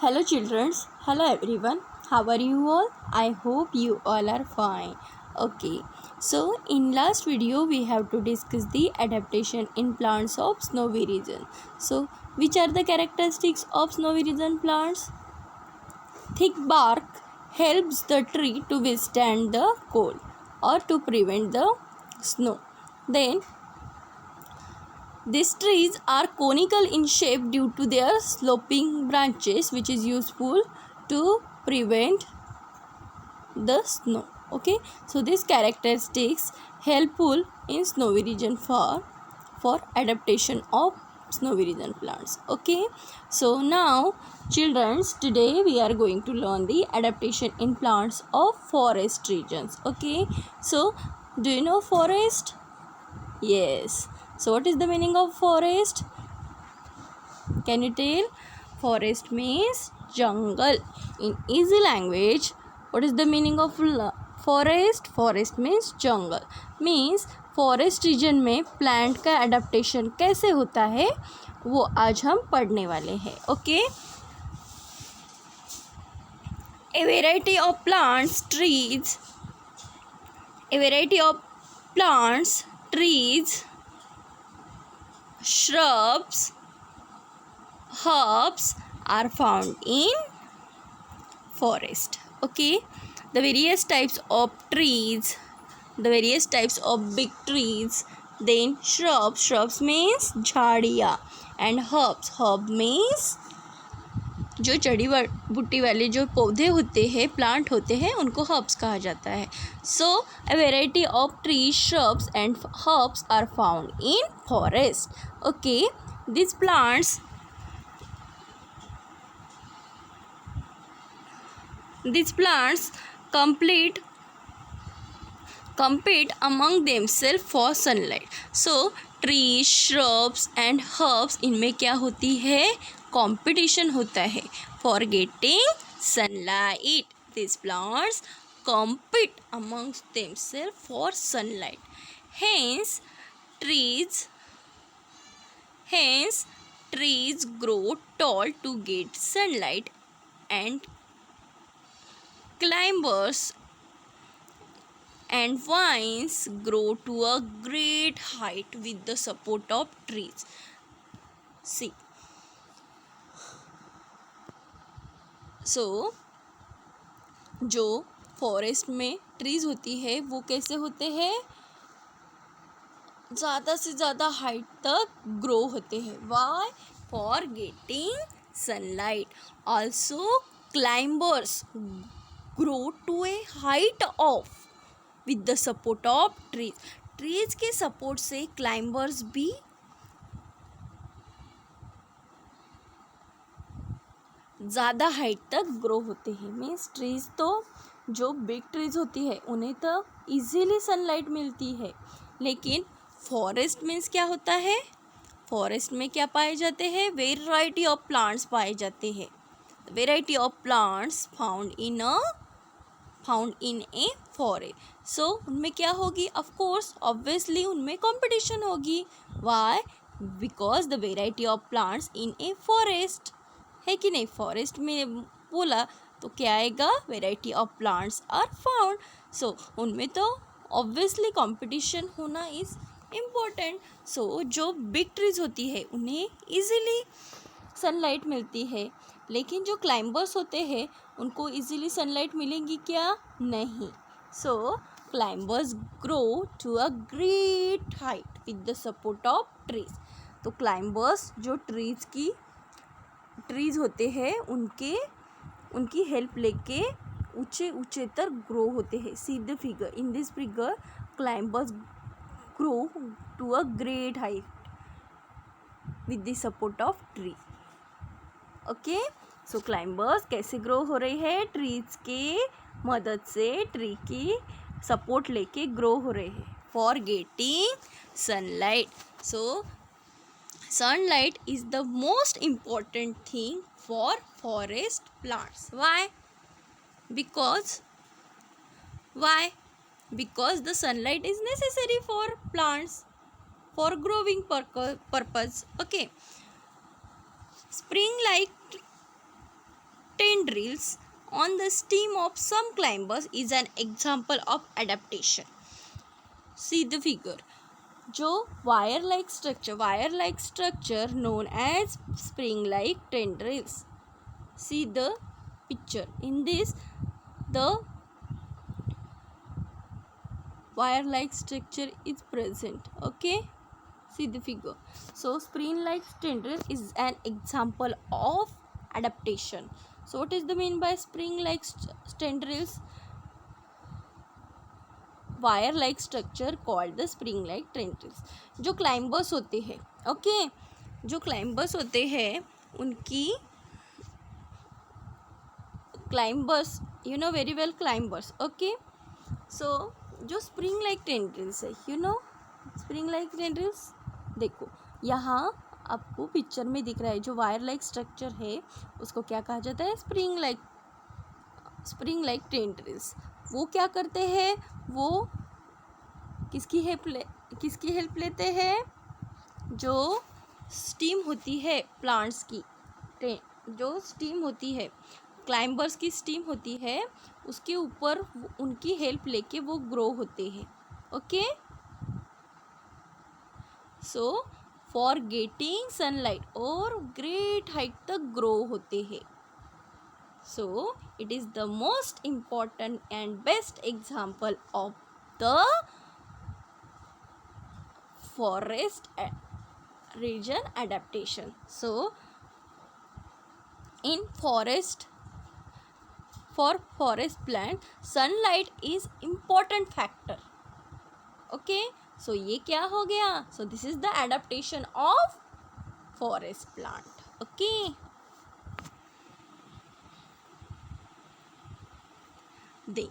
Hello children, hello everyone. How are you all? I hope you all are fine. Okay, so in last video we have to discuss the adaptation in plants of snowy region. So which are the characteristics of snowy region plants? Thick bark helps the tree to withstand the cold or to prevent the snow. Then these trees are conical in shape due to their sloping branches, which is useful to prevent the snow. Okay, so these characteristics helpful in snowy region for adaptation of snowy region plants. Okay, so now children, today we are going to learn the adaptation in plants of forest regions. Okay, so do you know forest? Yes. So what is the meaning of forest? Can you tell? Forest means jungle. In easy language, what is the meaning of forest? Forest means jungle. Means forest region में plant का adaptation कैसे होता है वो आज हम पढ़ने वाले हैं. Okay, a variety of plants trees, shrubs, herbs are found in forest. Okay, the various types of trees, the various types of big trees, then shrubs means झाड़ियाँ, and herb means जो जड़ी बूटी वाले जो पौधे होते हैं, प्लांट होते हैं, उनको हर्ब्स कहा जाता है. So a variety of tree, shrubs and herbs are found in forest. Okay, this plants compete among themselves for sunlight. So trees, shrubs and herbs इनमें क्या होती है? कंपटीशन होता है for getting sunlight. These plants compete amongst themselves for sunlight. Hence trees grow tall to get sunlight, and climbers and vines grow to a great height with the support of trees. See, so जो forest में trees होती है वो कैसे होते हैं? ज़्यादा से ज़्यादा हाइट तक ग्रो होते हैं. Why? For getting sunlight. Also climbers grow to a height of with the support of trees के सपोर्ट से क्लाइंबर्स भी ज़्यादा हाइट तक ग्रो होते हैं. मीन्स ट्रीज तो जो बिग ट्रीज होती है उन्हें तो इजीली सनलाइट मिलती है, लेकिन फॉरेस्ट मीन्स क्या होता है? फॉरेस्ट में क्या पाए जाते हैं? वेराइटी ऑफ प्लांट्स पाए जाते हैं. Variety of plants found in a forest. So उनमें क्या होगी? ऑफ कोर्स ऑब्वियसली उनमें कंपटीशन होगी. Why? Because the variety of plants in a forest है कि नहीं? फॉरेस्ट में बोला तो क्या आएगा? Variety of plants are found. So उनमें तो ऑब्वियसली कंपटीशन होना इज इम्पोर्टेंट. सो जो बिग ट्रीज होती है उन्हें ईजिली सनलाइट मिलती है, लेकिन जो क्लाइंबर्स होते हैं उनको इजीली सनलाइट मिलेंगी क्या? नहीं. So climbers grow to a great height with the support of trees. तो क्लाइंबर्स जो ट्रीज होते हैं उनकी हेल्प लेके ऊंचे तक ग्रो होते हैं. See the figure. In this figure climbers grow to a great height with the support of tree. Okay, so climbers कैसे ग्रो हो रही है? ट्रीज के मदद से, ट्री की सपोर्ट लेके ग्रो हो रहे हैं for getting sunlight. So sunlight is the most important thing for forest plants. Why? Because the sunlight is necessary for plants for growing purpose. Okay, spring like tendrils on the stem of some climbers is an example of adaptation. See the figure. जो wire like structure known as spring like tendrils. See the picture. In this, the wire like structure is present. Okay, see the figure. So spring like tendril is an example of adaptation. So what is the mean by spring like tendrils? Wire like structure called the spring like tendrils. जो climbers होते हैं, okay, जो climbers होते हैं उनकी climbers, you know very well climbers, okay. So जो spring like tendrils है, you know spring like tendrils, देखो यहाँ आपको पिक्चर में दिख रहा है. जो वायर लाइक स्ट्रक्चर है उसको क्या कहा जाता है? Spring like tendrils. वो क्या करते हैं? वो किसकी हेल्प लेते हैं? जो स्टीम होती है प्लांट्स की, जो स्टीम होती है क्लाइंबर्स की स्टीम होती है, उसके ऊपर उनकी हेल्प लेके वो ग्रो होते हैं. Okay, so for getting sunlight और ग्रेट हाइट तक ग्रो होते हैं. So it is the most important and best example of the forest region adaptation. So in forest, for forest plant, sunlight is important factor. Okay, so ये क्या हो गया? So this is the adaptation of forest plant. Okay. The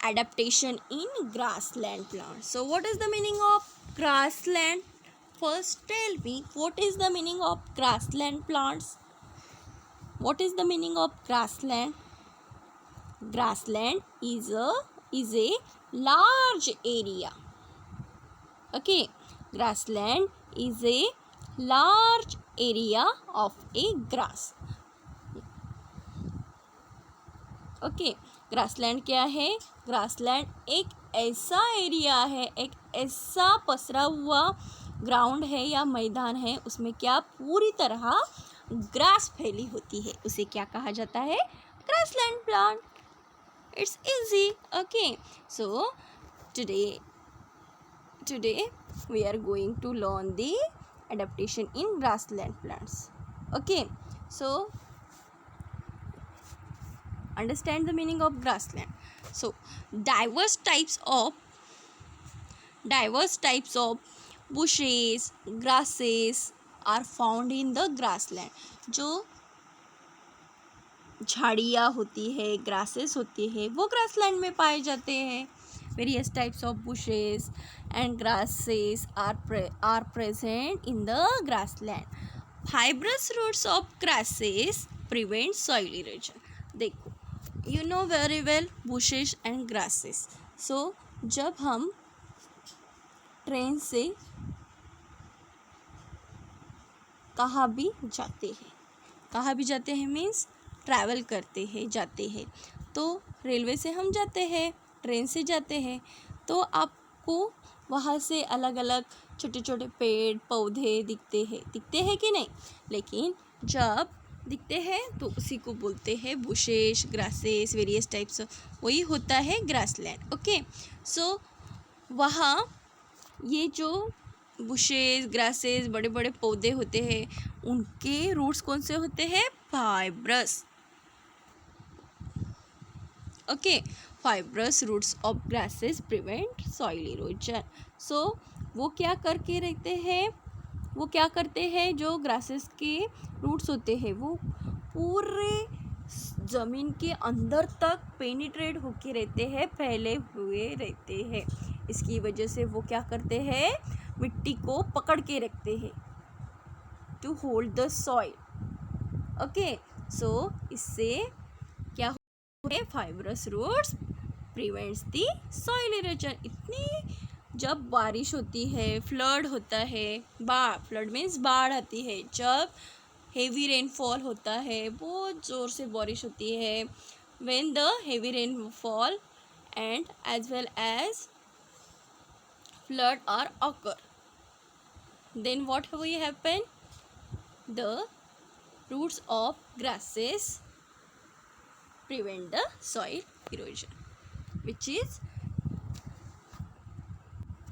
adaptation in grassland plants. So what is the meaning of grassland? First tell me, what is the meaning of grassland plants? What is the meaning of grassland? Grassland is a large area. Okay, grassland is a large area of a grass. Okay, grassland क्या है? Grassland एक ऐसा area है, एक ऐसा पसरा हुआ ground है या मैदान है, उसमें क्या पूरी तरह ग्रास फैली होती है, उसे क्या कहा जाता है? Grassland plant. It's easy. Okay, so today we are going to learn the adaptation in grassland plants. Okay, so understand the meaning of grassland. So diverse types of bushes, grasses are found in the grassland. जो झाड़ियाँ होती है, grasses होती है, वो grassland में पाए जाते हैं. Various types of bushes and grasses are present in the grassland. Fibrous roots of grasses prevent soil erosion. देखो, you know very well bushes and grasses. So जब हम ट्रेन से कहाँ भी जाते हैं मीन्स ट्रैवल करते हैं, जाते हैं, तो रेलवे से हम जाते हैं, ट्रेन से जाते हैं, तो आपको वहाँ से अलग अलग छोटे छोटे पेड़ पौधे दिखते हैं कि नहीं? लेकिन जब दिखते हैं तो उसी को बोलते हैं बुशेस, ग्रासेस, वेरियस टाइप्स. वही होता है ग्रासलैंड. ओके, सो वहाँ ये जो बुशेस, ग्रासेस, बड़े बड़े पौधे होते हैं, उनके रूट्स कौन से होते हैं? Fibrous. Okay, fibrous roots of grasses prevent soil erosion. So वो क्या करते हैं? जो ग्रासेस के रूट्स होते हैं वो पूरे ज़मीन के अंदर तक पेनिट्रेट होके रहते हैं, फैले हुए रहते हैं. इसकी वजह से वो क्या करते हैं? मिट्टी को पकड़ के रखते हैं, to hold the soil. Okay, so इससे क्या होता है? Fibrous roots prevents the soil erosion. इतनी जब बारिश होती है, फ्लड होता है, फ्लड मीन्स बाढ़ आती है, जब हेवी रेनफॉल होता है, बहुत ज़ोर से बारिश होती है, when the heavy rainfall and as well as flood are occur, then what will happen? The roots of grasses prevent the soil erosion, which is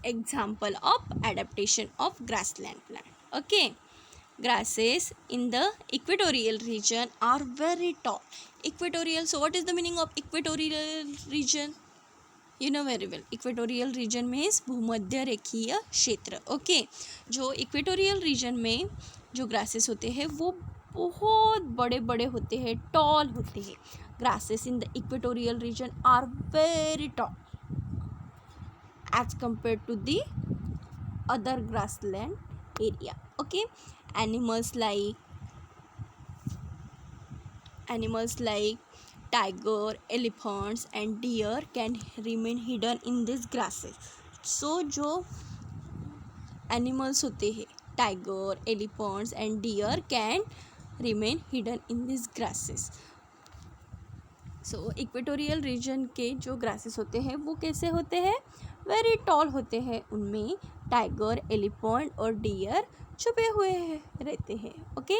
example of adaptation of grassland plant. Okay, grasses in the equatorial region are very tall. Equatorial, so what is the meaning of equatorial region? You know very well, equatorial region means भूमध्य रेखीय क्षेत्र. Okay, जो equatorial region में जो grasses होते हैं वो बहुत बड़े बड़े होते हैं, टॉल होते हैं. Grasses in the equatorial region are very tall as compare to the other grassland area. Okay, animals like tiger, elephants and deer can remain hidden in these grasses. So जो animals होते हैं, tiger, elephants and deer can remain hidden in these grasses. So equatorial region के जो grasses होते हैं वो कैसे होते हैं? वेरी टॉल होते हैं. उनमें टाइगर, एलिफेंट और डियर छुपे हुए रहते हैं. Okay,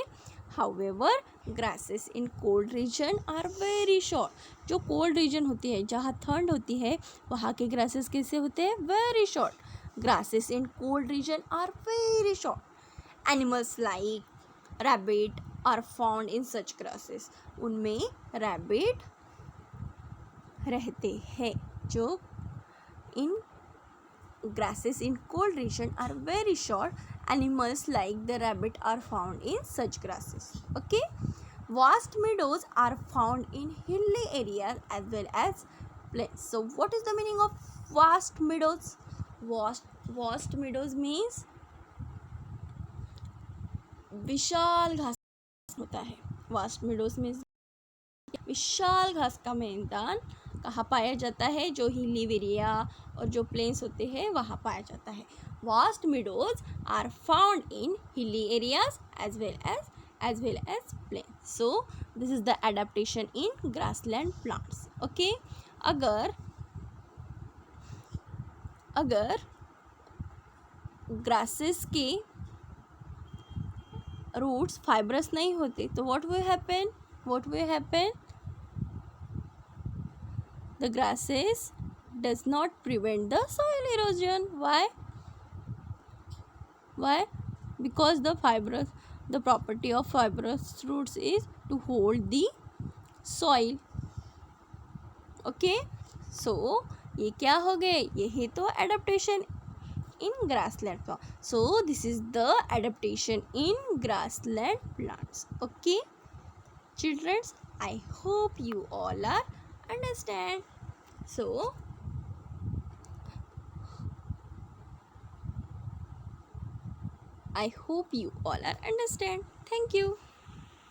however grasses in cold region are very short. जो कोल्ड रीजन होती है, जहाँ ठंड होती है, वहाँ के ग्रासेस कैसे होते हैं? Very short. Grasses in cold region are very short. Animals like rabbit are found in such grasses. उनमें रैबिट रहते हैं. जो इन grasses in cold region are very short. Animals like the rabbit are found in such grasses. Okay, vast meadows are found in hilly areas as well as plains. So what is the meaning of vast meadows? Vast meadows means विशाल घास होता है. vast meadows means विशाल घास का मैदान कहाँ पाया जाता है? जो हिली एरिया और जो प्लेन्स होते हैं वहाँ पाया जाता है. Vast meadows are found in hilly areas as well as plain. So this is the adaptation in grassland plants. Okay, अगर ग्रासेस के रूट्स फाइब्रस नहीं होते तो what will happen? The grasses does not prevent the soil erosion. Why? Because the property of fibrous roots is to hold the soil. Okay, so ये क्या हो गए? यही तो adaptation in grassland plant. So this is the adaptation in grassland plants. Okay, children, I hope you all are understand. So I hope you all are understand. Thank you.